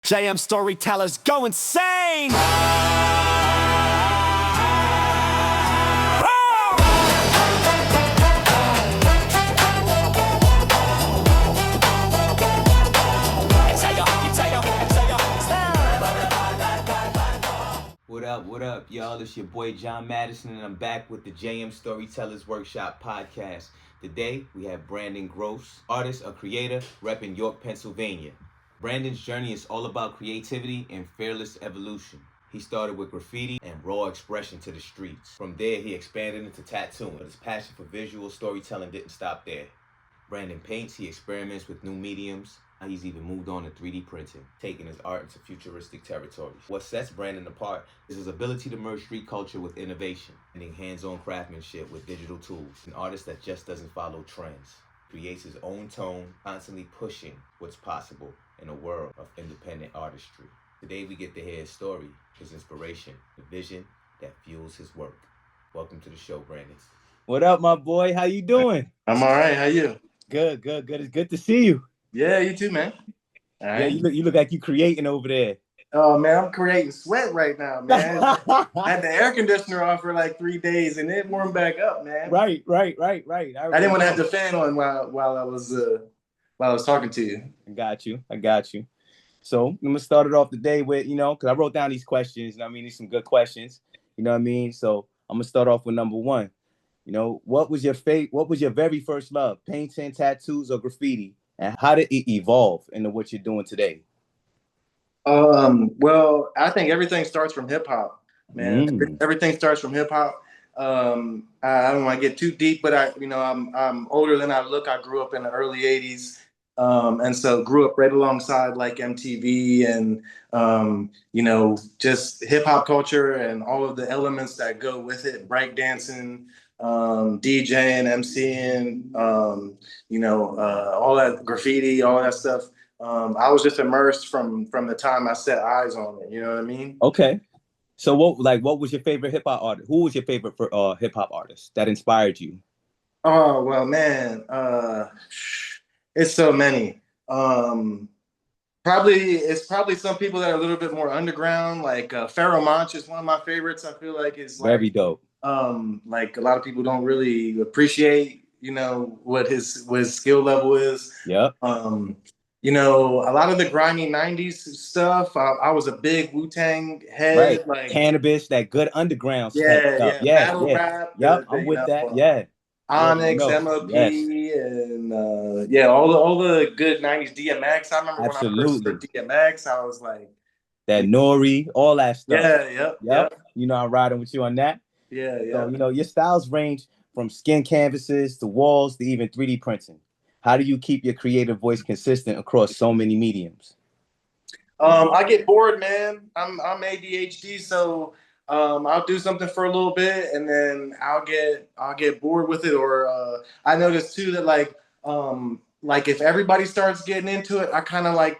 JM Storytellers, go insane! What up, y'all? It's your boy John Madison, and I'm back with the JM Storytellers Workshop podcast. Today, we have Brandon Gross, artist or creator, repping York, Pennsylvania. Brandon's journey is all about creativity and fearless evolution. He started with graffiti and raw expression to the streets. From there, he expanded into tattooing, but his passion for visual storytelling didn't stop there. Brandon paints, he experiments with new mediums. He's even moved on to 3D printing, taking his art into futuristic territories. What sets Brandon apart is his ability to merge street culture with innovation, blending hands-on craftsmanship with digital tools. An artist that just doesn't follow trends, creates his own tone, constantly pushing what's possible in a world of independent artistry. Today we get to hear his story, his inspiration, the vision that fuels his work. Welcome to the show, Brandon. What up, my boy? How you doing? I'm all right. How you? Good. It's good to see you. Yeah, you too, man. All right. Yeah, you look like you creating over there. Oh man, I'm creating sweat right now, man. I had the air conditioner on for like 3 days, and it warmed back up, man. Right. I didn't want to have the fan on while I was talking to you. I got you. So I'm gonna start it off today with because I wrote down these questions. These some good questions. You know what I mean? So I'm gonna start off with number one. What was your very first love? Painting, tattoos, or graffiti? And how did it evolve into what you're doing today? Well, I think everything starts from hip hop, man. Everything starts from hip hop. I don't want to get too deep, but I'm older than I look. I grew up in the early '80s, and so grew up right alongside like MTV and just hip hop culture and all of the elements that go with it, breakdancing, DJing, MCing, all that graffiti, all that stuff. I was just immersed from the time I set eyes on it. You know what I mean? Okay. So what was your favorite hip hop artist? Who was your favorite hip hop artist that inspired you? Oh, well, man, it's so many. It's probably some people that are a little bit more underground, like Pharoah Monch is one of my favorites. I feel like is like, very dope. Like a lot of people don't really appreciate, what his skill level is. Yeah. A lot of the grimy '90s stuff. I was a big Wu-Tang head, right? Like Cannabis, that good underground stuff. Battle rap. Yep, I'm with that. Yeah. Onyx, MOP, and all the good '90s DMX. I remember when I first heard DMX, I was like, that Nori, all that stuff. Yep. I'm riding with you on that. Yeah. So, your styles range from skin canvases to walls to even 3D printing. How do you keep your creative voice consistent across so many mediums? I get bored, man. I'm ADHD, so I'll do something for a little bit and then I'll get bored with it. Or I noticed too that like if everybody starts getting into it, I kind of like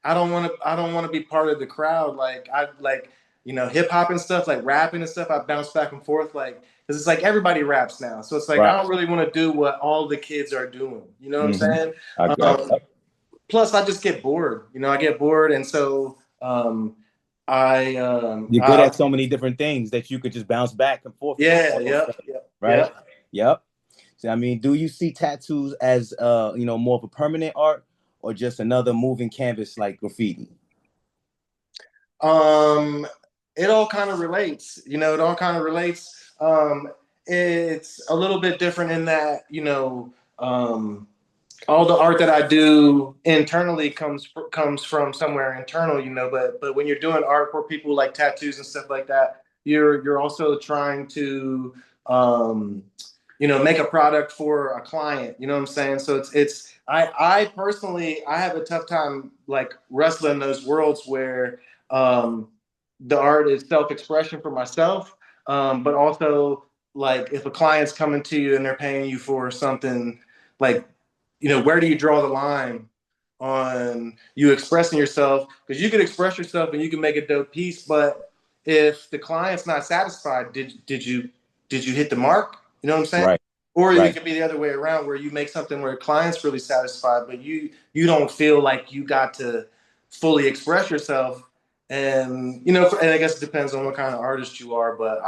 I don't want to be part of the crowd. Like I hip hop and stuff, like rapping and stuff. I bounce back and forth because it's like everybody raps now. So it's like, right. I don't really want to do what all the kids are doing. You know what I'm saying? Plus I just get bored. I get bored. And so you're good at so many different things that you could just bounce back and forth. Right. Yep. So, do you see tattoos as, more of a permanent art or just another moving canvas like graffiti? It all kind of relates, it's a little bit different in that, all the art that I do internally comes from somewhere internal, but when you're doing art for people like tattoos and stuff like that, you're also trying to, make a product for a client, you know what I'm saying? So I personally have a tough time like wrestling those worlds where, the art is self-expression for myself, but also like if a client's coming to you and they're paying you for something, like, where do you draw the line on you expressing yourself? Because you could express yourself and you can make a dope piece, but if the client's not satisfied, did you hit the mark? You know what I'm saying? Right. Or it could be the other way around where you make something where the client's really satisfied, but you don't feel like you got to fully express yourself. And and I guess it depends on what kind of artist you are, but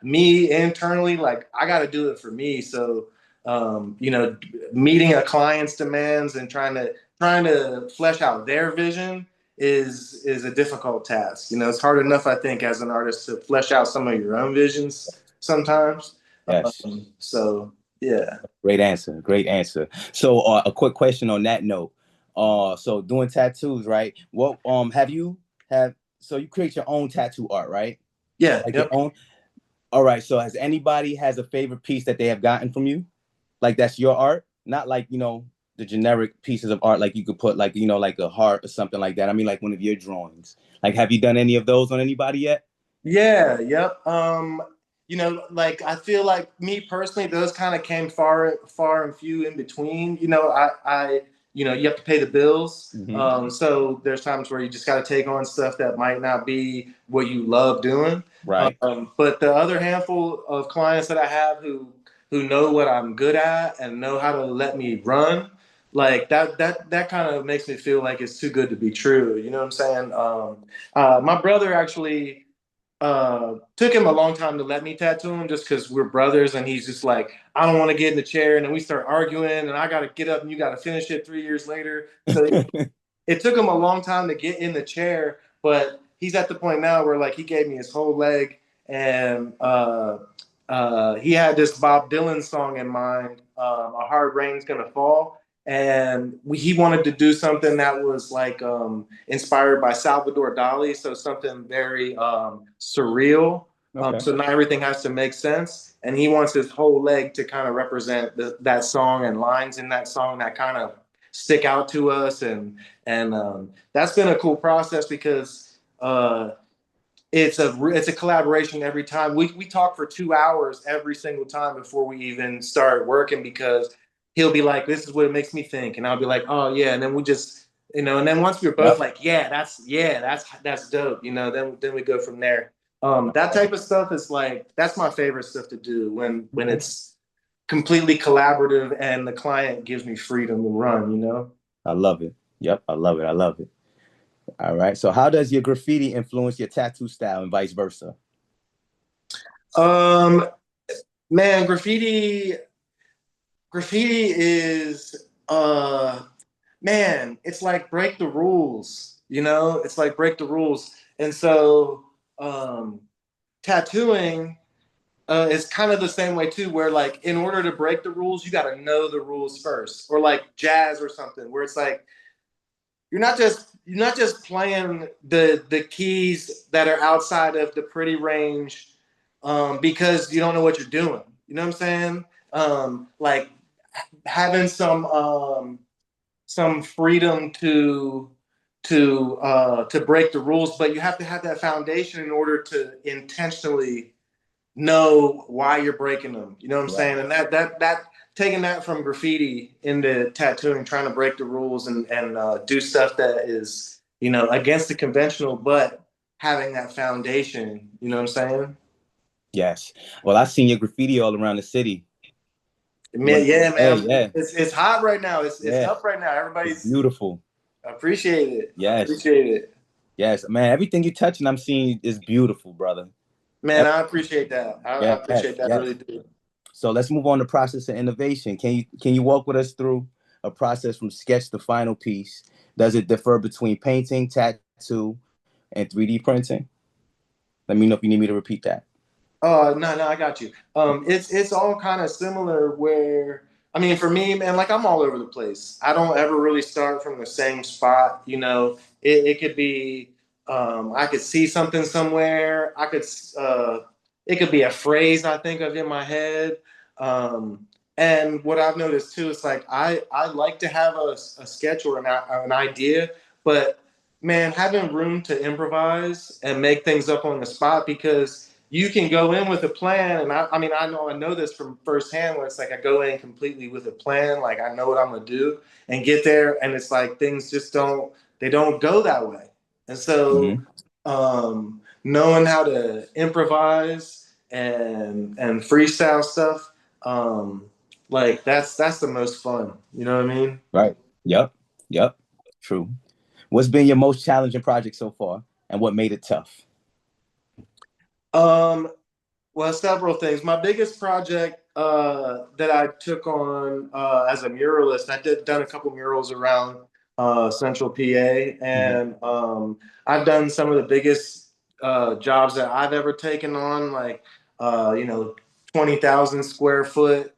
me internally, like I got to do it for me. So meeting a client's demands and trying to flesh out their vision is a difficult task. It's hard enough, I think, as an artist to flesh out some of your own visions sometimes. Yes. So yeah. Great answer. Great answer. So a quick question on that note. So doing tattoos, right? What so you create your own tattoo art, right? Yeah. Like Yep. your own. All right. So has anybody has a favorite piece that they have gotten from you? Like that's your art, not like, the generic pieces of art, like you could put like, like a heart or something like that. I mean, like one of your drawings. Like, have you done any of those on anybody yet? Yeah, yep. Like I feel like me personally, those kind of came far and few in between. You have to pay the bills. Mm-hmm. So there's times where you just got to take on stuff that might not be what you love doing. Right. But the other handful of clients that I have who know what I'm good at and know how to let me run, like that kind of makes me feel like it's too good to be true. You know what I'm saying? My brother actually took him a long time to let me tattoo him just because we're brothers and he's just like, I don't want to get in the chair. And then we start arguing and I got to get up and you got to finish it 3 years later. So it took him a long time to get in the chair, but he's at the point now where like he gave me his whole leg and he had this Bob Dylan song in mind, A Hard Rain's Gonna Fall. And he wanted to do something that was like inspired by Salvador Dali, so something very surreal. Okay. So not everything has to make sense, and he wants his whole leg to kind of represent that song and lines in that song that kind of stick out to us, and that's been a cool process because it's a collaboration every time. We talk for 2 hours every single time before we even start working because he'll be like, "This is what it makes me think," and I'll be like, "Oh yeah," and then we just and then once we're both like, "Yeah, that's dope," then we go from there. That type of stuff is like that's my favorite stuff to do when it's completely collaborative and the client gives me freedom to run. I love it. Yep, I love it. I love it. All right. So how does your graffiti influence your tattoo style and vice versa? Man, graffiti is man, it's like break the rules. It's like break the rules. And so tattooing is kind of the same way too, where like in order to break the rules, you got to know the rules first, or like jazz or something, where it's like you're not just playing the keys that are outside of the pretty range because you don't know what you're doing. You know what I'm saying? Like having some freedom to break the rules, but you have to have that foundation in order to intentionally know why you're breaking them. You know what I'm saying? And that taking that from graffiti into tattooing, trying to break the rules and do stuff that is against the conventional, but having that foundation. You know what I'm saying? Yes. Well, I've seen your graffiti all around the city. Man, yeah, Hey, man. yeah. It's hot right now. It's Yeah. up right now. It's Everybody's beautiful. appreciate it. Yes. Appreciate it. Yes, man. Everything you touch and I'm seeing is beautiful, brother. Man, I appreciate that. I Yes, appreciate that. I yes. really do. So let's move on to process of innovation. Can you walk with us through a process from sketch to final piece? Does it differ between painting, tattoo, and 3D printing? Let me know if you need me to repeat that. No, I got you. It's all kind of similar where I mean for me, man, like I'm all over the place. I don't ever really start from the same spot. It could be I could see something somewhere. It could be a phrase I think of in my head. And what I've noticed too is like I like to have a sketch or an idea, but man, having room to improvise and make things up on the spot because you can go in with a plan, and I mean, I know this from firsthand, where it's like I go in completely with a plan, like I know what I'm gonna do, and get there, and it's like things just don't go that way, and so Mm-hmm. knowing how to improvise and freestyle stuff, like that's the most fun. You know what I mean? Right. Yep. Yep. True. What's been your most challenging project so far, and what made it tough? Well, several things. My biggest project that I took on as a muralist, done a couple murals around Central PA, and I've done some of the biggest jobs that I've ever taken on, like 20,000 square foot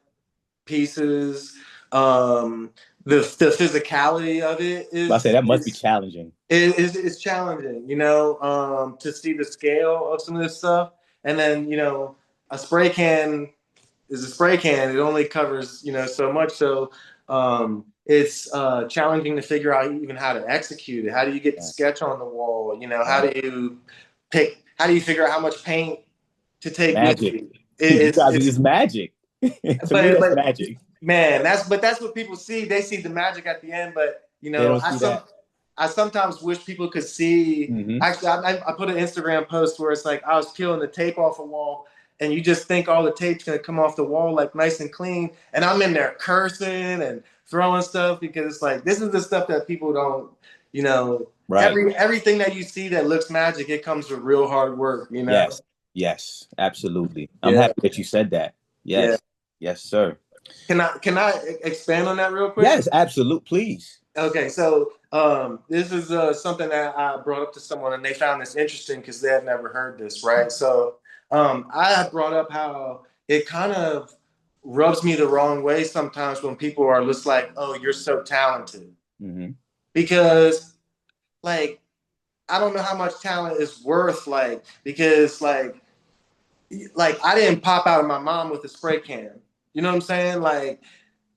pieces. The physicality of it I say that must be is challenging. it's challenging, to see the scale of some of this stuff. And then, a spray can is a spray can. It only covers, so much. So it's challenging to figure out even how to execute it. How do you get the sketch on the wall? How do you figure out how much paint to take with Magic. you? You guys are It's just magic. To me, but that's magic. man, that's what people see. They see the magic at the end, but They don't see that. I sometimes wish people could see. Actually, I put an Instagram post where it's like I was peeling the tape off a wall, and you just think all the tape's gonna come off the wall like nice and clean, and I'm in there cursing and throwing stuff because it's like this is the stuff that people don't, Right. Everything that you see that looks magic, it comes with real hard work, Yes, absolutely. I'm Yeah. happy that you said that. Yes, yes, sir. Can I expand on that real quick? Yes, absolute. Please. Okay, so this is something that I brought up to someone, and they found this interesting because they had never heard this, right? So I had brought up how it kind of rubs me the wrong way sometimes when people are just like, "Oh, you're so talented," because like I don't know how much talent is worth, because I didn't pop out of my mom with a spray can. You know what I'm saying? Like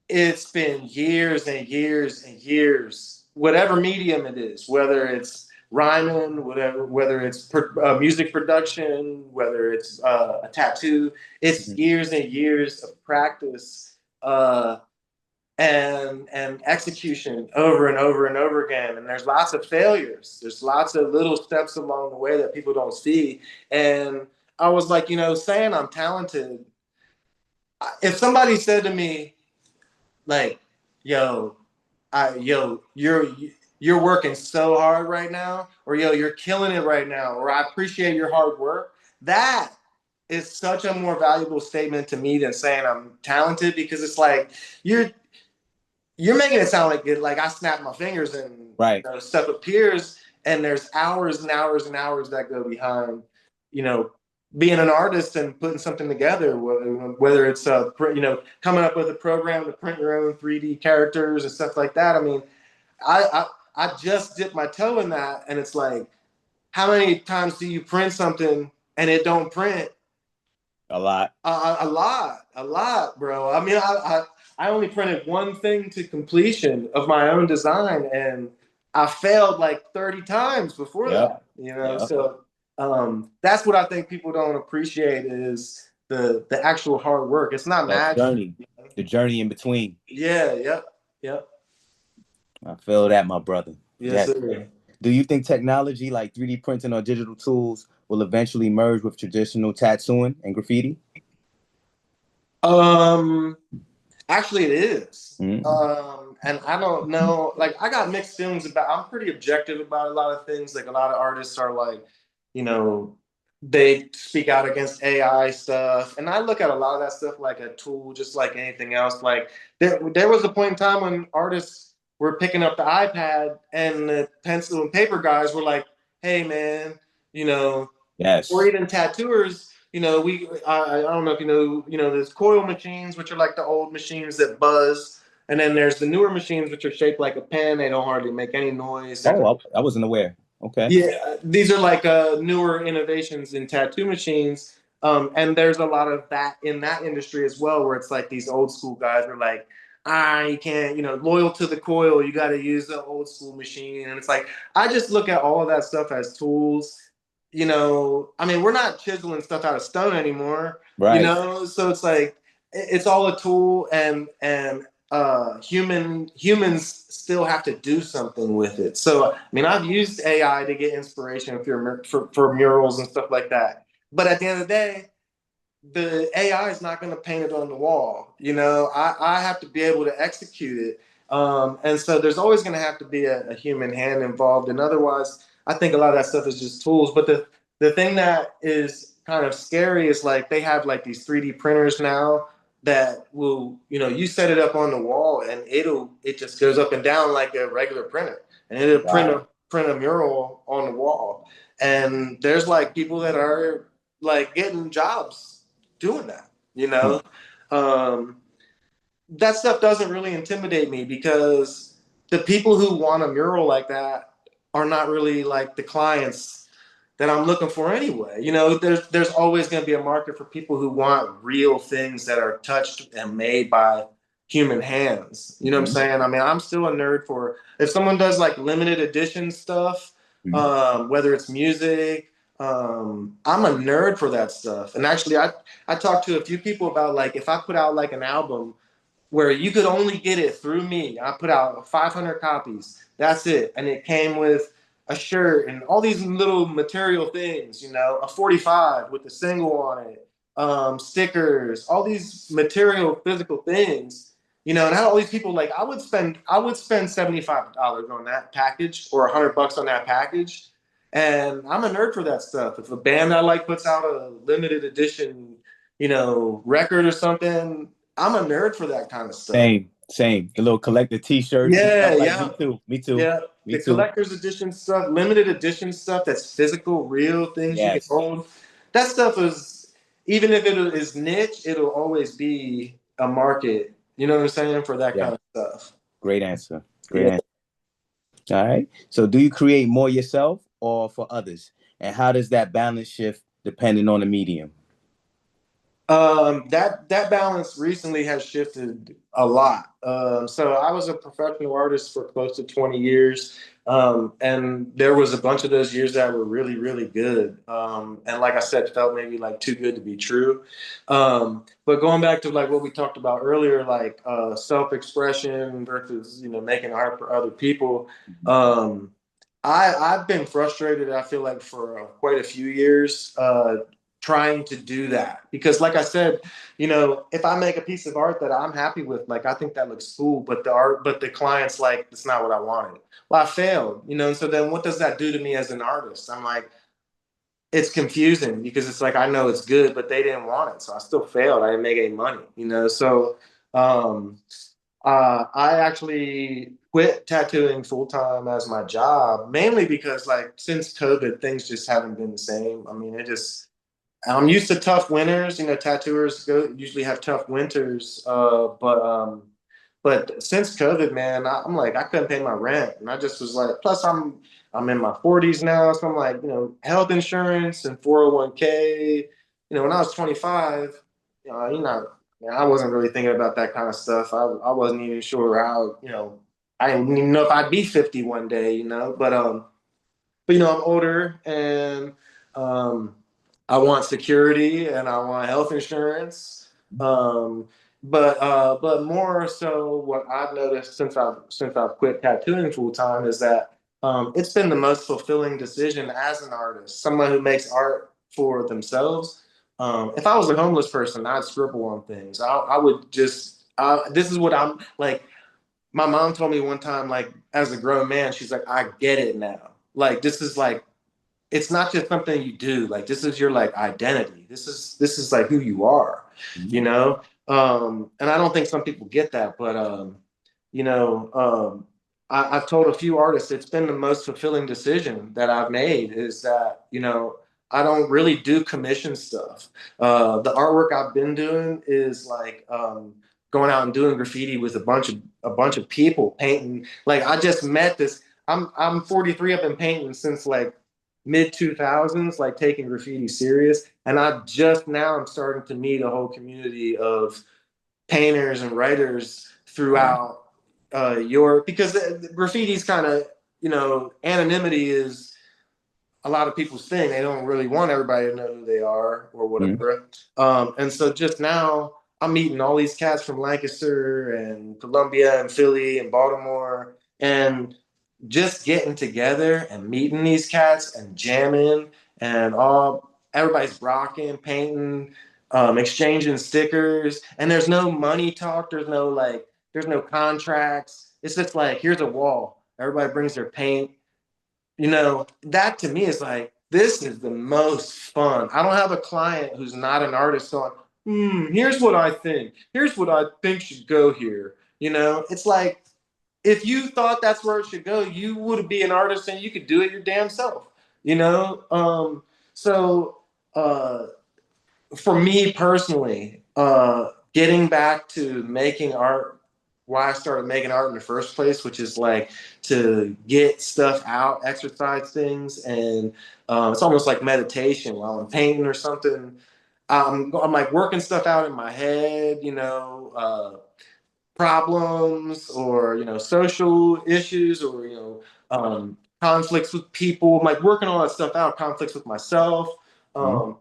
it's been years and years and years, whatever medium it is, whether it's rhyming, whether it's music production, whether it's a tattoo, it's years and years of practice and execution over and over and over again. And there's lots of failures. There's lots of little steps along the way that people don't see. And I was like, saying I'm talented. If somebody said to me, like, yo, you're working so hard right now, or you're killing it right now, or I appreciate your hard work. That is such a more valuable statement to me than saying I'm talented, because it's like you're making it sound like I snap my fingers and stuff appears, and there's hours and hours and hours that go behind, being an artist and putting something together, whether it's coming up with a program to print your own 3D characters and stuff like that. I mean, I just dipped my toe in that, and it's like, how many times do you print something and it don't print? A lot. A lot, bro. I mean, I only printed one thing to completion of my own design, and I failed like 30 times before that. So that's what I think people don't appreciate is the actual hard work. It's not That magic. the journey in between. Yep. I feel that, my brother. Yes, sir. Do you think technology like 3D printing or digital tools will eventually merge with traditional tattooing and graffiti? Actually, it is. And I don't know. Like, I got mixed feelings about. I'm pretty objective about a lot of things. Like, a lot of artists are like, they speak out against AI stuff, and I look at a lot of that stuff like a tool, just like anything else. Like, there was a point in time when artists were picking up the iPad, and the pencil and paper guys were like, "Hey, man, yes," or even tattooers. I don't know if there's coil machines, which are like the old machines that buzz, and then there's the newer machines, which are shaped like a pen. They don't hardly make any noise. Oh, I wasn't aware. Okay. Yeah, these are like newer innovations in tattoo machines. And there's a lot of that in that industry as well, where it's like these old school guys are like, you can't, loyal to the coil, you got to use the old school machine. And it's like, I just look at all of that stuff as tools. I mean, we're not chiseling stuff out of stone anymore, right? So it's like, it's all a tool, and humans still have to do something with it. So, I mean, I've used AI to get inspiration for murals and stuff like that. But at the end of the day, the AI is not going to paint it on the wall. I have to be able to execute it. And so there's always going to have to be a human hand involved. And otherwise, I think a lot of that stuff is just tools. But the thing that is kind of scary is like they have like these 3D printers now that will, you set it up on the wall and it just goes up and down like a regular printer, and it'll print a mural on the wall. And there's like people that are like getting jobs doing that, that stuff doesn't really intimidate me because the people who want a mural like that are not really like the clients that I'm looking for anyway. There's always going to be a market for people who want real things that are touched and made by human hands. You know what I'm saying? I mean, I'm still a nerd for if someone does like limited edition stuff, whether it's music. I'm a nerd for that stuff. And actually, I talked to a few people about like if I put out like an album where you could only get it through me. I put out 500 copies. That's it. And it came with a shirt and all these little material things, a 45 with a single on it, stickers, all these material physical things, and how all these people like I would spend $75 on that package or $100 on that package. And I'm a nerd for that stuff. If a band I like puts out a limited edition, record or something, I'm a nerd for that kind of stuff. Same. The little collector T-shirts. Yeah, like, yeah. Me too. Yeah, the collector's edition stuff, limited edition stuff that's physical, real things you can own. That stuff is, even if it is niche, it'll always be a market. You know what I'm saying? For that kind of stuff. Great answer. All right. So do you create more yourself or for others? And how does that balance shift depending on the medium? That balance recently has shifted a lot. So I was a professional artist for close to 20 years. And there was a bunch of those years that were really, really good. And like I said, felt maybe like too good to be true. But going back to like what we talked about earlier, like self-expression versus, making art for other people. I've been frustrated, I feel like, for quite a few years, trying to do that because like I said, if I make a piece of art that I'm happy with, like I think that looks cool, but the client's like, it's not what I wanted. Well, I failed, and so then what does that do to me as an artist? I'm like, it's confusing because it's like, I know it's good, but they didn't want it. So I still failed. I didn't make any money, so I actually quit tattooing full-time as my job, mainly because like since COVID, things just haven't been the same. I mean, I'm used to tough winters. Tattooers usually have tough winters. But since COVID, man, I'm like, I couldn't pay my rent, and I just was like. Plus, I'm in my 40s now, so I'm like, health insurance and 401k. When I was 25, I wasn't really thinking about that kind of stuff. I wasn't even sure how. I didn't even know if I'd be 50 one day. But I'm older and I want security and I want health insurance. But more so what I've noticed since I've quit tattooing full time is that it's been the most fulfilling decision as an artist, someone who makes art for themselves. If I was a homeless person, I'd scribble on things. I would just this is what I'm like. My mom told me one time, like as a grown man, she's like, I get it now. Like this is like, it's not just something you do. Like this is your like identity. This is like who you are, And I don't think some people get that, but I've told a few artists it's been the most fulfilling decision that I've made is that I don't really do commission stuff. The artwork I've been doing is like going out and doing graffiti with a bunch of people painting. Like I just met this. I'm 43. I've been painting since like mid 2000s, like taking graffiti serious. And I just now I'm starting to meet a whole community of painters and writers throughout Europe, because graffiti's kind of, anonymity is a lot of people's thing. They don't really want everybody to know who they are or whatever. And so just now I'm meeting all these cats from Lancaster and Columbia and Philly and Baltimore, and just getting together and meeting these cats and jamming and everybody's rocking, painting, exchanging stickers, and there's no money talk. There's no contracts. It's just like, here's a wall. Everybody brings their paint. You know, that to me is like, this is the most fun. I don't have a client who's not an artist going, here's what I think. Here's what I think should go here. You know, it's like, if you thought that's where it should go, you would be an artist and you could do it your damn self. You know, so uh, for me personally, getting back to making art, why I started making art in the first place, which is like to get stuff out, exercise things, and it's almost like meditation while I'm painting or something. I'm like working stuff out in my head, you know, problems or social issues or conflicts with people. I'm like working all that stuff out, conflicts with myself.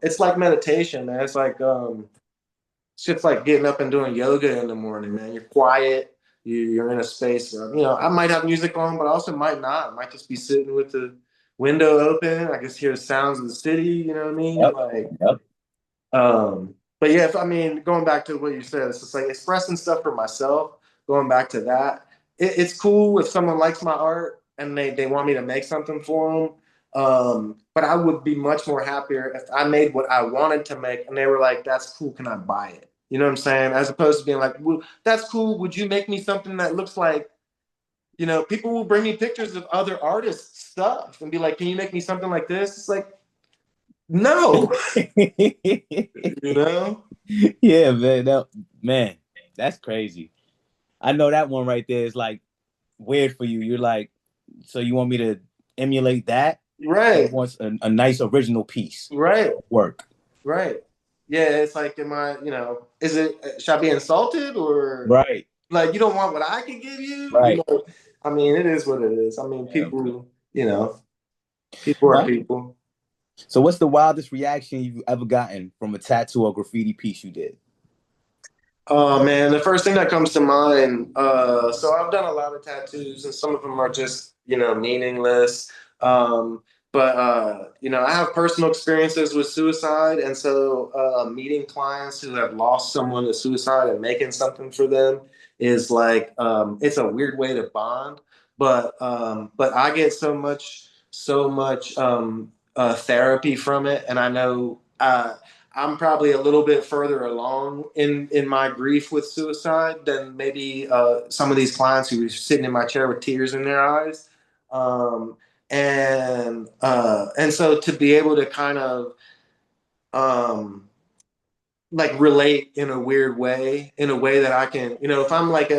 It's like meditation, man. It's like it's just like getting up and doing yoga in the morning, man. You're quiet. You're in a space. I might have music on, but I also might not. I might just be sitting with the window open. I can hear the sounds of the city. You know what I mean? Yep. Like, Yep. but yeah, I mean, going back to what you said, it's just like expressing stuff for myself. Going back to that, it's cool if someone likes my art and they want me to make something for them. But I would be much more happier if I made what I wanted to make and they were like, "That's cool. Can I buy it?" You know what I'm saying? As opposed to being like, well, "That's cool. Would you make me something that looks like?" People will bring me pictures of other artists' stuff and be like, "Can you make me something like this?" It's like, no, you know. Yeah, man, that's crazy. I know that one right there is like weird for you. You're like, so you want me to emulate that? You Right, want a nice original piece right, work. right. Yeah, it's like, is it, should I be insulted or Right, like you don't want what I can give you? right. I mean, it is what it is. I mean, Yeah. people are Well, people. so what's the wildest reaction you've ever gotten from a tattoo or graffiti piece you did? Oh man, the first thing that comes to mind. So I've done a lot of tattoos, and some of them are just meaningless. But I have personal experiences with suicide, and so meeting clients who have lost someone to suicide and making something for them is like it's a weird way to bond. But I get so much therapy from it, and I know. I'm probably a little bit further along in my grief with suicide than maybe some of these clients who were sitting in my chair with tears in their eyes. Um, and so to be able to kind of um, like relate in a weird way, in a way that I can, if I'm like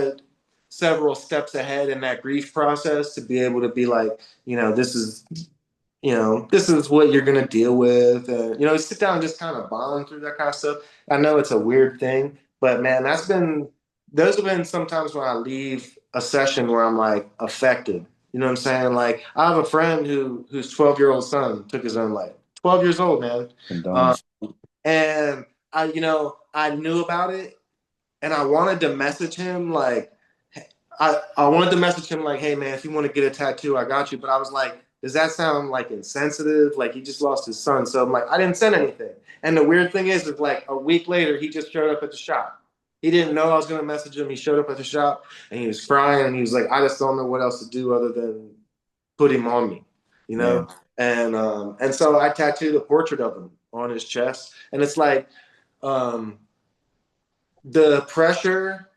several steps ahead in that grief process, to be able to be like, this is what you're going to deal with. Sit down and just kind of bond through that kind of stuff. I know it's a weird thing, but man, those have been sometimes when I leave a session where I'm like affected. You know what I'm saying? Like, I have a friend whose 12-year-old son took his own life. 12 years old, man. Uh, Condolences. and I knew about it and I wanted to message him like, I wanted to message him like, "Hey man, if you want to get a tattoo, I got you." But I was like, does that sound like insensitive? Like he just lost his son. So I'm like, I didn't send anything. And the weird thing is like a week later, he just showed up at the shop. He didn't know I was gonna message him. He showed up at the shop and he was crying and he was like, I just don't know what else to do other than put him on me, you Yeah. know? And so I tattooed a portrait of him on his chest. And it's like um the pressure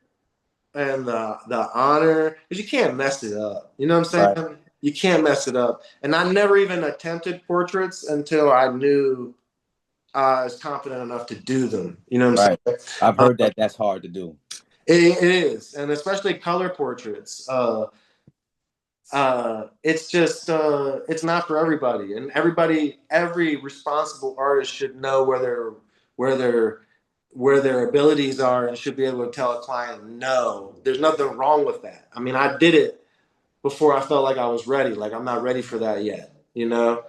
and the honor, because you can't mess it up. You know what I'm Right. saying? You can't mess it up. And I never even attempted portraits until I knew I was confident enough to do them. You know what I'm Right. saying? I've heard that that's hard to do. It is, and especially color portraits. It's just it's not for everybody, and every responsible artist should know where their where their abilities are, and should be able to tell a client, no, there's nothing wrong with that. I mean, I did it before I felt like I was ready. Like I'm not ready for that yet, you know.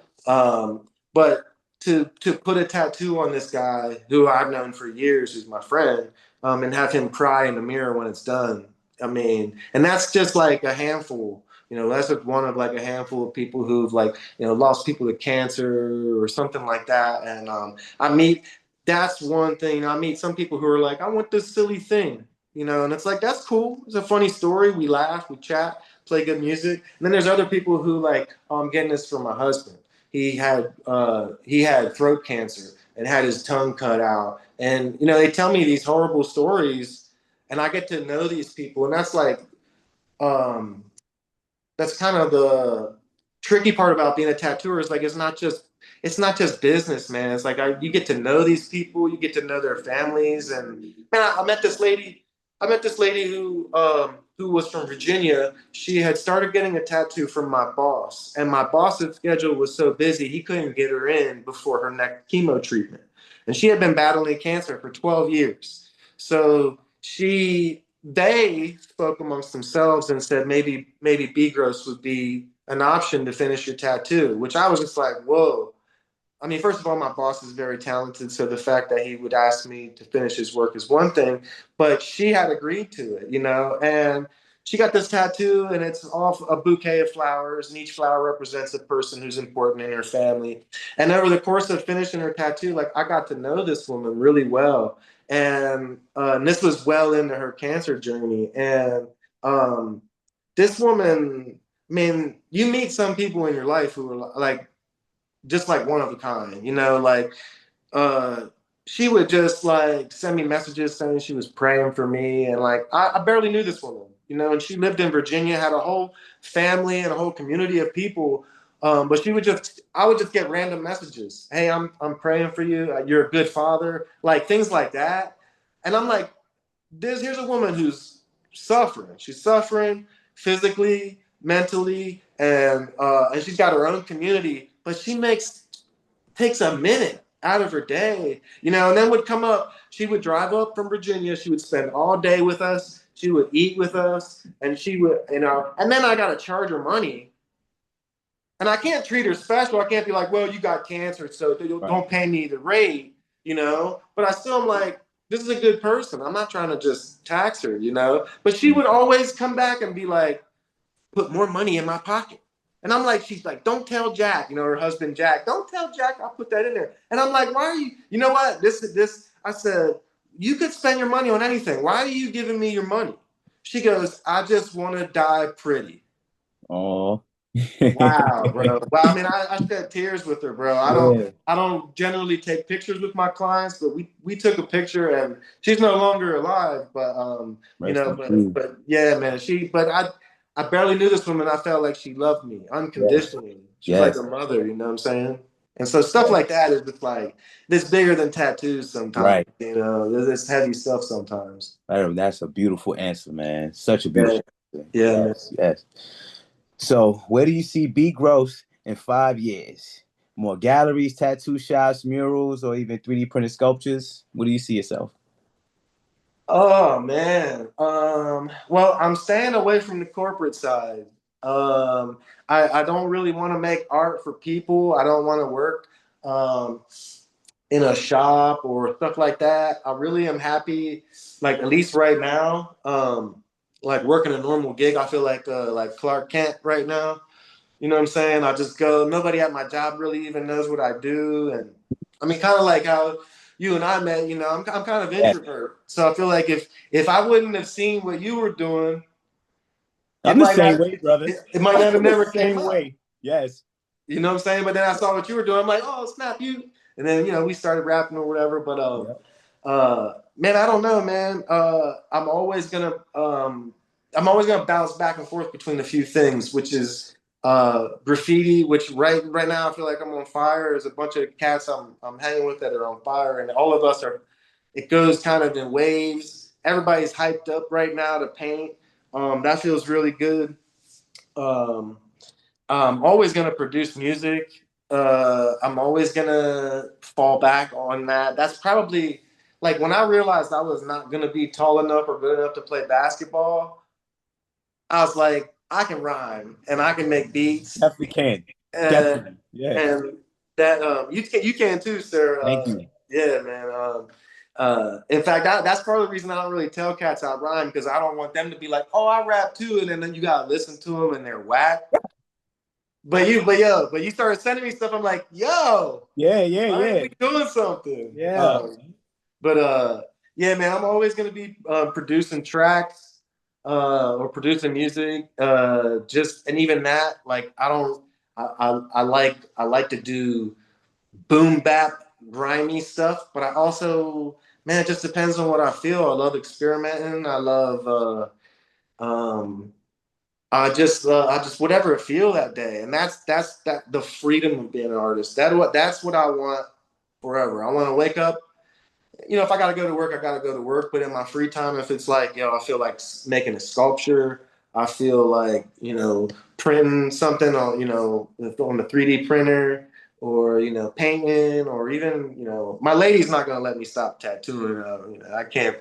But to put a tattoo on this guy who I've known for years, who's my friend, and have him cry in the mirror when it's done. I mean, and that's just like a handful. That's just one of like a handful of people who've like lost people to cancer or something like that. And I meet. That's one thing. I meet some people who are like, I want this silly thing. you know, and it's like, that's cool. It's a funny story. We laugh, we chat, play good music. And then there's other people who like, oh, I'm getting this from my husband. He had throat cancer and had his tongue cut out. And, you know, they tell me these horrible stories and I get to know these people. And that's like, um, that's kind of the tricky part about being a tattooer is like it's not just business, man. It's like you get to know these people, you get to know their families, and man, I met this lady. I met this lady who was from Virginia. She had started getting a tattoo from my boss, and my boss's schedule was so busy he couldn't get her in before her next chemo treatment, and she had been battling cancer for 12 years. So they spoke amongst themselves and said maybe B gross would be an option to finish your tattoo, which I was just like, whoa. I mean, first of all, my boss is very talented, so the fact that he would ask me to finish his work is one thing, but she had agreed to it, you know, and she got this tattoo, and it's off a bouquet of flowers, and each flower represents a person who's important in her family. And over the course of finishing her tattoo, like I got to know this woman really well, and this was well into her cancer journey, and um, this woman. I mean, you meet some people in your life who are like just like one of a kind, you know, like uh she would just like send me messages saying she was praying for me, and like I barely knew this woman, you know, and she lived in Virginia, had a whole family and a whole community of people. But I would just get random messages. Hey, I'm praying for you. You're a good father, like things like that. And I'm like, here's a woman who's suffering. She's suffering physically, mentally, and she's got her own community, but she takes a minute out of her day, you know, and then would come up. She would drive up from Virginia. She would spend all day with us. She would eat with us, and she would, you know, and then I got to charge her money. And I can't treat her special. I can't be like, well, you got cancer, so Right. don't pay me the rate, you know. But I still am like, this is a good person. I'm not trying to just tax her, you know. But she would always come back and be like, put more money in my pocket. And I'm like, she's like, don't tell Jack, you know, her husband Jack, don't tell Jack, I'll put that in there. And I'm like, why are you know what? I said, you could spend your money on anything. Why are you giving me your money? She goes, I just want to die pretty. Oh. Wow, bro. Well, I mean, I shed tears with her, bro. Yeah. I don't generally take pictures with my clients, but we took a picture, and she's no longer alive. But you Rest know, in peace. but yeah, man. I barely knew this woman. I felt like she loved me Yes. unconditionally. She's like Yes. a mother, you know what I'm saying? And so stuff Yes. like that is just like this bigger than tattoos sometimes. Right. You know, there's this heavy stuff sometimes. That's a beautiful answer, man. Such a Yeah, beautiful answer. yeah, man. Yes. Yes. So, where do you see B Gross in 5 years? More galleries, tattoo shops, murals, or even 3D printed sculptures? Where do you see yourself? Oh man. Well, I'm staying away from the corporate side. I don't really want to make art for people. I don't want to work um, in a shop or stuff like that. I really am happy, like at least right now, like working a normal gig. I feel like Clark Kent right now. You know what I'm saying? I just go. Nobody at my job really even knows what I do, and I mean, kind of like how you and I met. You know, I'm kind of Yes. introvert, so I feel like if I wouldn't have seen what you were doing, it I'm the might same not way, brother. it might not have I'm the never came same up. way. Yes. You know what I'm saying? But then I saw what you were doing. I'm like, oh snap, you. And then you know we started rapping or whatever. But Yeah. man, I don't know, man. I'm always gonna bounce back and forth between a few things, which is graffiti, which right now I feel like I'm on fire. There's a bunch of cats I'm hanging with that are on fire, and all of us are. It goes kind of in waves. Everybody's hyped up right now to paint. That feels really good. Um, I'm always gonna produce music. I'm always gonna fall back on that. That's probably like when I realized I was not gonna be tall enough or good enough to play basketball. I was like, I can rhyme and I can make beats, Definitely can. uh, Definitely. Yes. and that you can too, sir. Thank you. Yeah, man. In fact, that's part of the reason I don't really tell cats I rhyme because I don't want them to be like, oh, I rap too, and then you gotta listen to them and they're whack. But you started sending me stuff. I'm like, yo, Yeah, yeah, I yeah. ain't we doing something. Yeah. But Yeah, man, I'm always gonna be producing tracks or producing music. Just and even that, like I don't, I like to do boom bap grimy stuff, but I also, man, it just depends on what I feel. I love experimenting. I love I just whatever I feel that day, and that's that the freedom of being an artist. That's what I want forever. I want to wake up. You know, if I got to go to work, I got to go to work. But in my free time, if it's like, I feel like making a sculpture, I feel like, printing something on, on the 3D printer or, painting or even, my lady's not going to let me stop tattooing. I can't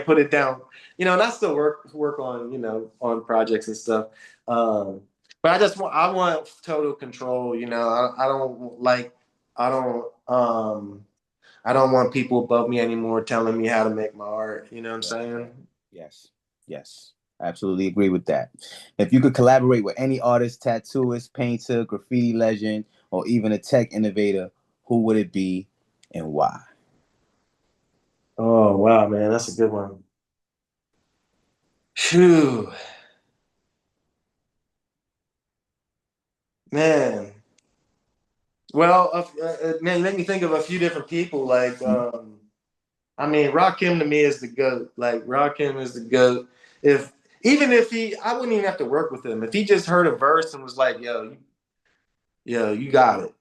put it down, and I still work on, on projects and stuff. But I want total control. I don't, I don't want people above me anymore telling me how to make my art. You know what I'm saying? Yes. Yes. I absolutely agree with that. If you could collaborate with any artist, tattooist, painter, graffiti legend, or even a tech innovator, who would it be and why? Oh, wow, man. That's a good one. Phew. Man. Well, man, let me think of a few different people. Like, I mean, Rakim to me is the GOAT. Like, Rakim is the GOAT. Even if I wouldn't even have to work with him. If he just heard a verse and was like, you got it.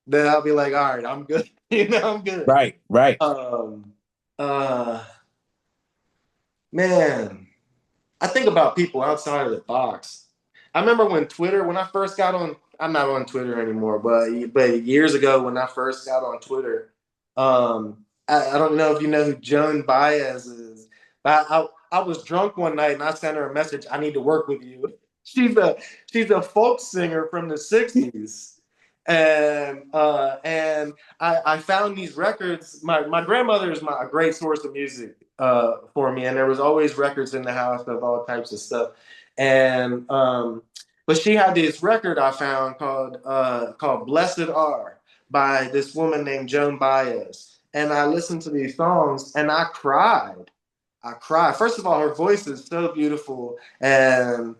Then I'll be like, all right, I'm good. I'm good. Right, right. Um, uh, man, I think about people outside of the box. I remember when I first got on, I'm not on Twitter anymore, but years ago when I first got on Twitter, I don't know if you know who Joan Baez is, but I was drunk one night and I sent her a message. I need to work with you. She's a folk singer from the '60s, and I found these records. My grandmother is a great source of music for me, and there was always records in the house of all types of stuff. And but she had this record I found called "Blessed Are" by this woman named Joan Baez, and I listened to these songs and I cried. I cried. First of all, her voice is so beautiful, and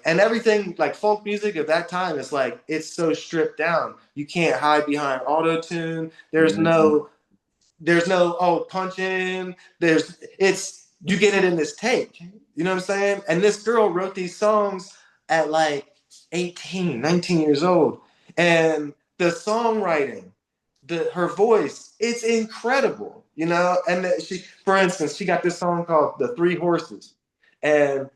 everything like folk music of that time is like it's so stripped down. You can't hide behind auto tune. Mhm. There's no punch in. It's you get it in this take. You know what I'm saying? And this girl wrote these songs at like 18, 19 years old. And the songwriting, her voice, it's incredible, And for instance, she got this song called "The Three Horses," and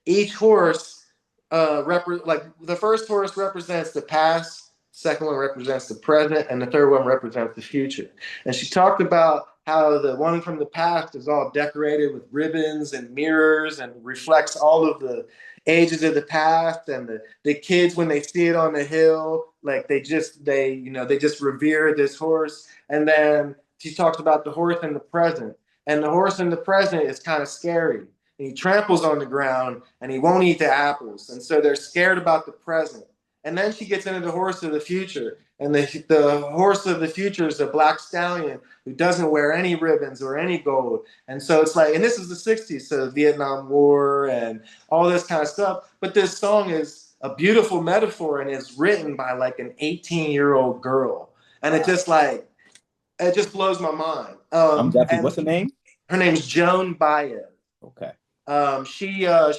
each horse like the first horse represents the past, second one represents the present, and the third one represents the future. And she talked about how the one from the past is all decorated with ribbons and mirrors and reflects all of the ages of the past, and the kids when they see it on the hill, like they just revere this horse. And then she talks about the horse in the present, and the horse in the present is kind of scary, and he tramples on the ground and he won't eat the apples. And so they're scared about the present. And then she gets into the horse of the future. And the horse of the future is a black stallion who doesn't wear any ribbons or any gold. And so it's like, and this is the '60s, so the Vietnam War and all this kind of stuff. But this song is a beautiful metaphor and is written by like an 18-year-old girl. And it just blows my mind. I'm definitely. And What's the name? her name's Joan Baez. Okay. She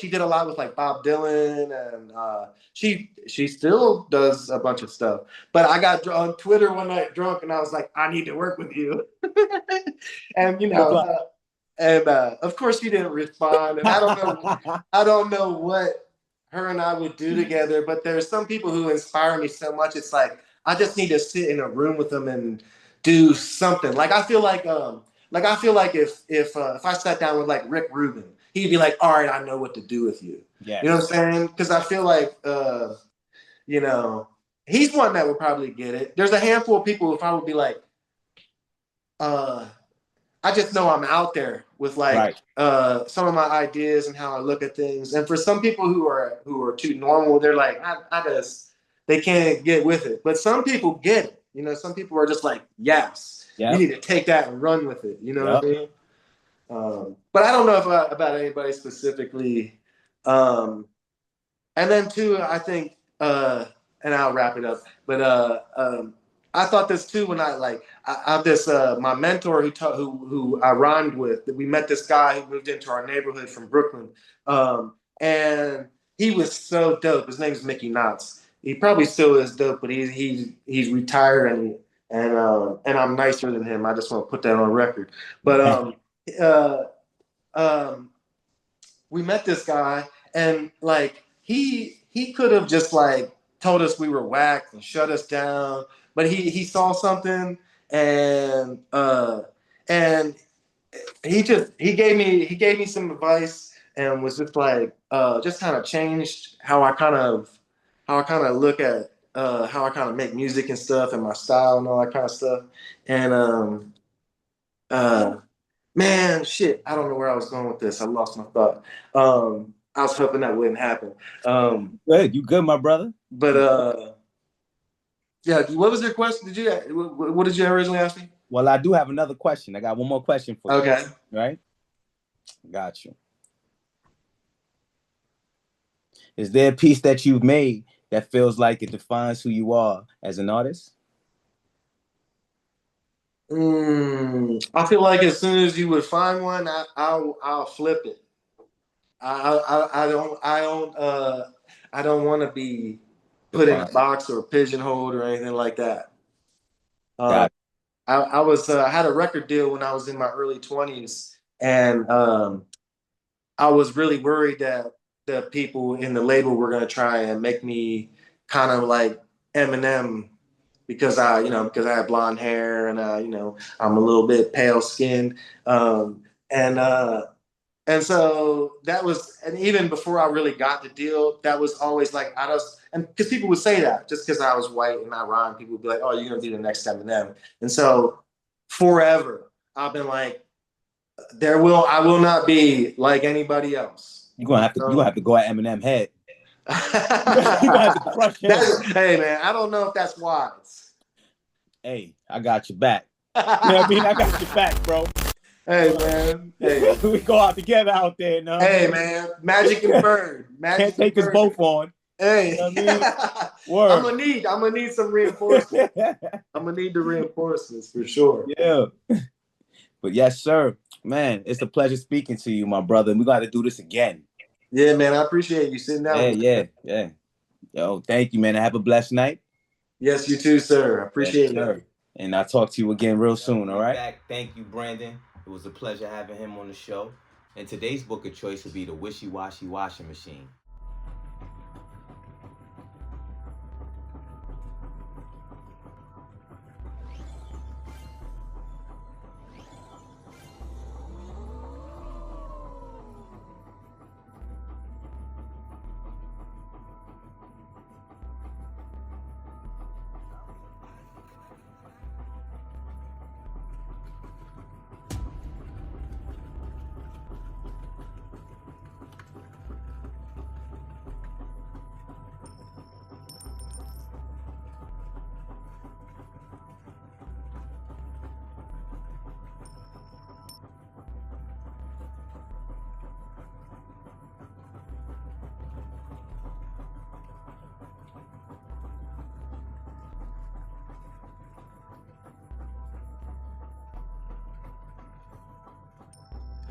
did a lot with like Bob Dylan, and she still does a bunch of stuff. But I got on Twitter one night drunk, and I was like, I need to work with you, and of course she didn't respond, and I don't know what her and I would do together. But there's some people who inspire me so much. It's like I just need to sit in a room with them and do something. Like I feel like if I sat down with like Rick Rubin, he'd be like, all right, I know what to do with you. Yes. You know what I'm saying? Because I feel like he's one that would probably get it. There's a handful of people who probably be like, I just know I'm out there with like Right. some of my ideas and how I look at things. And for some people who are too normal, they're like, I just they can't get with it. But some people get it. Some people are just like, yes, you Yep. need to take that and run with it. You know what I Yep. mean? But I don't know about anybody specifically. And then too, I think, and I'll wrap it up. But I thought this too when I have this my mentor who I rhymed with. We met this guy who moved into our neighborhood from Brooklyn, and he was so dope. His name's Mickey Knotts. He probably still is dope, but he's retired and I'm nicer than him. I just want to put that on record. But uh, um, we met this guy and like he could have just like told us we were whack and shut us down, but he saw something and he gave me some advice and was just like just kind of changed how I kind of look at how I kind of make music and stuff and my style and all that kind of stuff. And uh man, shit, I don't know where I was going with this. I lost my thought. I was hoping that wouldn't happen. Good, you good, my brother? But yeah, what was your question? What did you originally ask me? Well, I do have another question. I got one more question for you. Okay. Right? Got you. Is there a piece that you've made that feels like it defines who you are as an artist? I feel like as soon as you would find one, I'll flip it. I don't want to be put in a box or pigeonholed or anything like that. I had a record deal when I was in my early 20s, and I was really worried that the people in the label were going to try and make me kind of like Eminem because I had blonde hair and I'm a little bit pale skinned, and so that was, and even before I really got the deal, that was always like and because people would say that just because I was white and I rhymed, people would be like, "Oh, you're gonna be the next Eminem," and so forever I've been like, I will not be like anybody else. You're gonna have to go at Eminem head. You're gonna have to crush him. Hey man, I don't know if that's wise. Hey, I got your back. You know what I mean? I got your back, bro. Hey man, hey. We go out together out there, no? Hey man, Magic and Bird. Can't take us both on. Hey, you know what I mean? I'm gonna need some reinforcements. I'm gonna need the reinforcements for sure. Yeah, but yes, sir, man, it's a pleasure speaking to you, my brother. We got to do this again. Yeah, man, I appreciate you sitting down. Yeah. Yo, thank you, man. Have a blessed night. Yes, you too, sir. I appreciate it. And I'll talk to you again real soon. All right. Thank you, Brandon. It was a pleasure having him on the show. And today's book of choice will be The Wishy-Washy Washing Machine.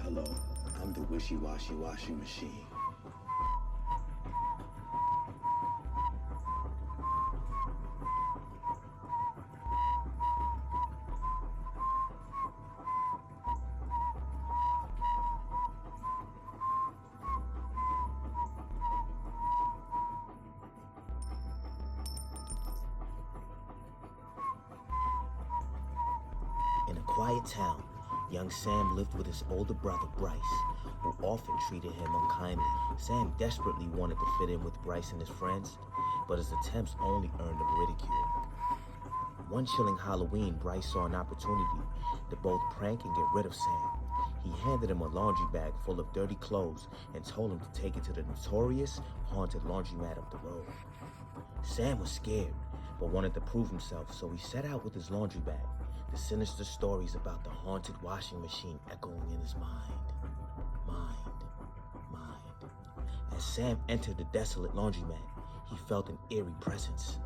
Hello, I'm the Wishy-Washy Washing Machine. In a quiet town, young Sam lived with his older brother, Bryce, who often treated him unkindly. Sam desperately wanted to fit in with Bryce and his friends, but his attempts only earned him ridicule. One chilling Halloween, Bryce saw an opportunity to both prank and get rid of Sam. He handed him a laundry bag full of dirty clothes and told him to take it to the notorious haunted laundromat up the road. Sam was scared, but wanted to prove himself, so he set out with his laundry bag, the sinister stories about the haunted washing machine echoing in his mind. As Sam entered the desolate laundromat, he felt an eerie presence.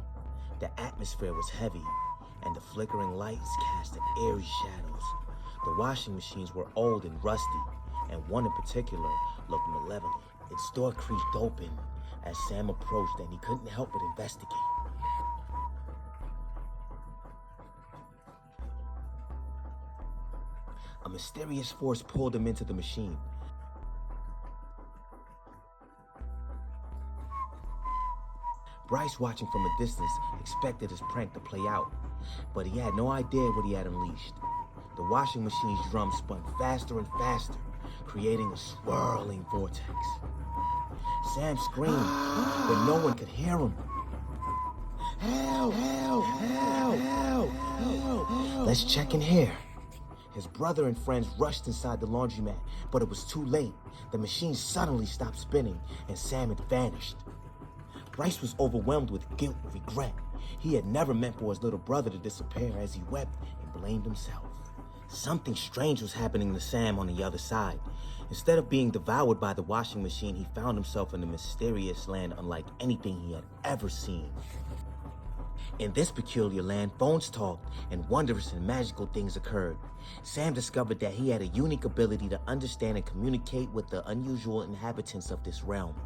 The atmosphere was heavy, and the flickering lights casted eerie shadows. The washing machines were old and rusty, and one in particular looked malevolent. Its door creaked open as Sam approached, and he couldn't help but investigate. A mysterious force pulled him into the machine. Bryce, watching from a distance, expected his prank to play out, but he had no idea what he had unleashed. The washing machine's drum spun faster and faster, creating a swirling vortex. Sam screamed, but no one could hear him. Help! Help! Help! Help! Help! Let's check in here. His brother and friends rushed inside the laundromat, but it was too late. The machine suddenly stopped spinning, and Sam had vanished. Bryce was overwhelmed with guilt and regret. He had never meant for his little brother to disappear, as he wept and blamed himself. Something strange was happening to Sam on the other side. Instead of being devoured by the washing machine, he found himself in a mysterious land unlike anything he had ever seen. In this peculiar land, phones talked, and wondrous and magical things occurred. Sam discovered that he had a unique ability to understand and communicate with the unusual inhabitants of this realm.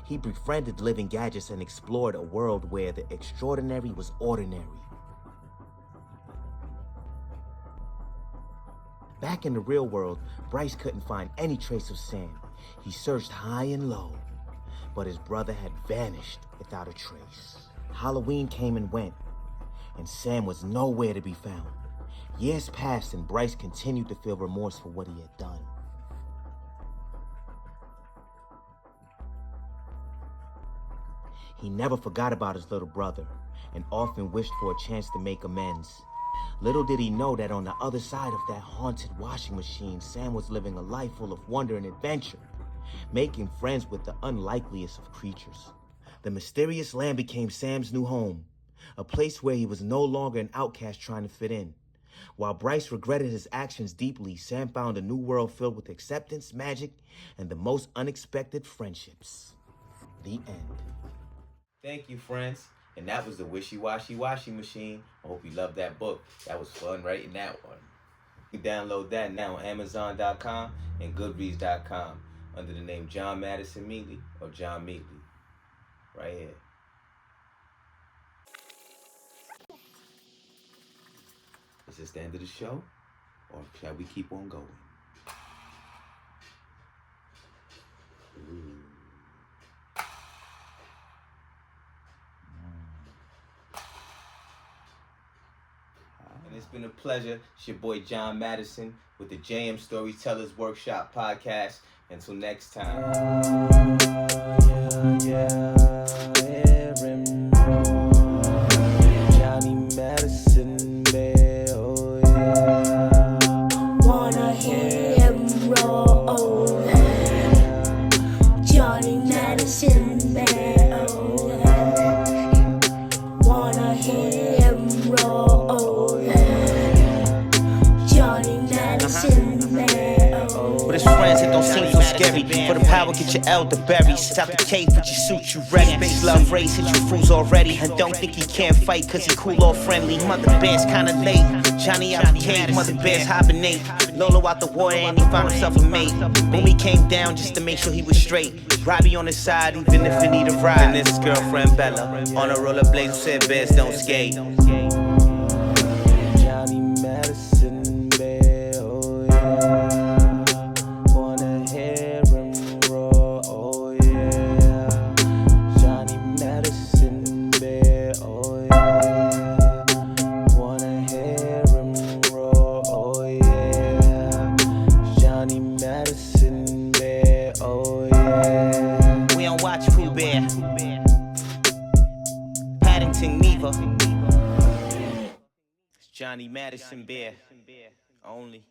He befriended living gadgets and explored a world where the extraordinary was ordinary. Back in the real world, Bryce couldn't find any trace of Sam. He searched high and low, but his brother had vanished without a trace. Halloween came and went, and Sam was nowhere to be found. Years passed, and Bryce continued to feel remorse for what he had done. He never forgot about his little brother, and often wished for a chance to make amends. Little did he know that on the other side of that haunted washing machine, Sam was living a life full of wonder and adventure, making friends with the unlikeliest of creatures. The mysterious land became Sam's new home, a place where he was no longer an outcast trying to fit in. While Bryce regretted his actions deeply, Sam found a new world filled with acceptance, magic, and the most unexpected friendships. The end. Thank you, friends. And that was the Wishy-Washy Washing Machine. I hope you loved that book. That was fun writing that one. You can download that now on Amazon.com and Goodreads.com under the name John Madison Meatley or John Meatley. Right here. Is this the end of the show? Or shall we keep on going? And it's been a pleasure. It's your boy John Madison with the JM Storytellers Workshop Podcast. Until next time. Johnny Madison, babe, oh yeah. Wanna hear him roll, oh yeah. Johnny Madison, babe, oh yeah. Wanna hear him roll, oh yeah. Johnny Madison, babe, oh yeah. With his friends, it don't seem so scary. For the power, get your elderberries. Out the cave, put your suit, you ready. Space love race, hit your fools already. And don't think he can't fight, cause he cool or friendly. Mother bear's kinda late. Johnny out the cave, mother bears hibernate. Lolo out the water and he found himself a mate. Boom, he came down just to make sure he was straight. Robbie on his side, even if he need a ride. And this is girlfriend Bella on a rollerblade who said bears don't skate. Johnny Madison, babe, oh yeah. Wanna hear him roar, oh yeah. Johnny Madison, babe, oh yeah. Wanna hear him roar, oh yeah. Johnny Madison, babe, oh yeah. We don't watch Pooh Bear. Paddington neither. It's Johnny Madison Bear only.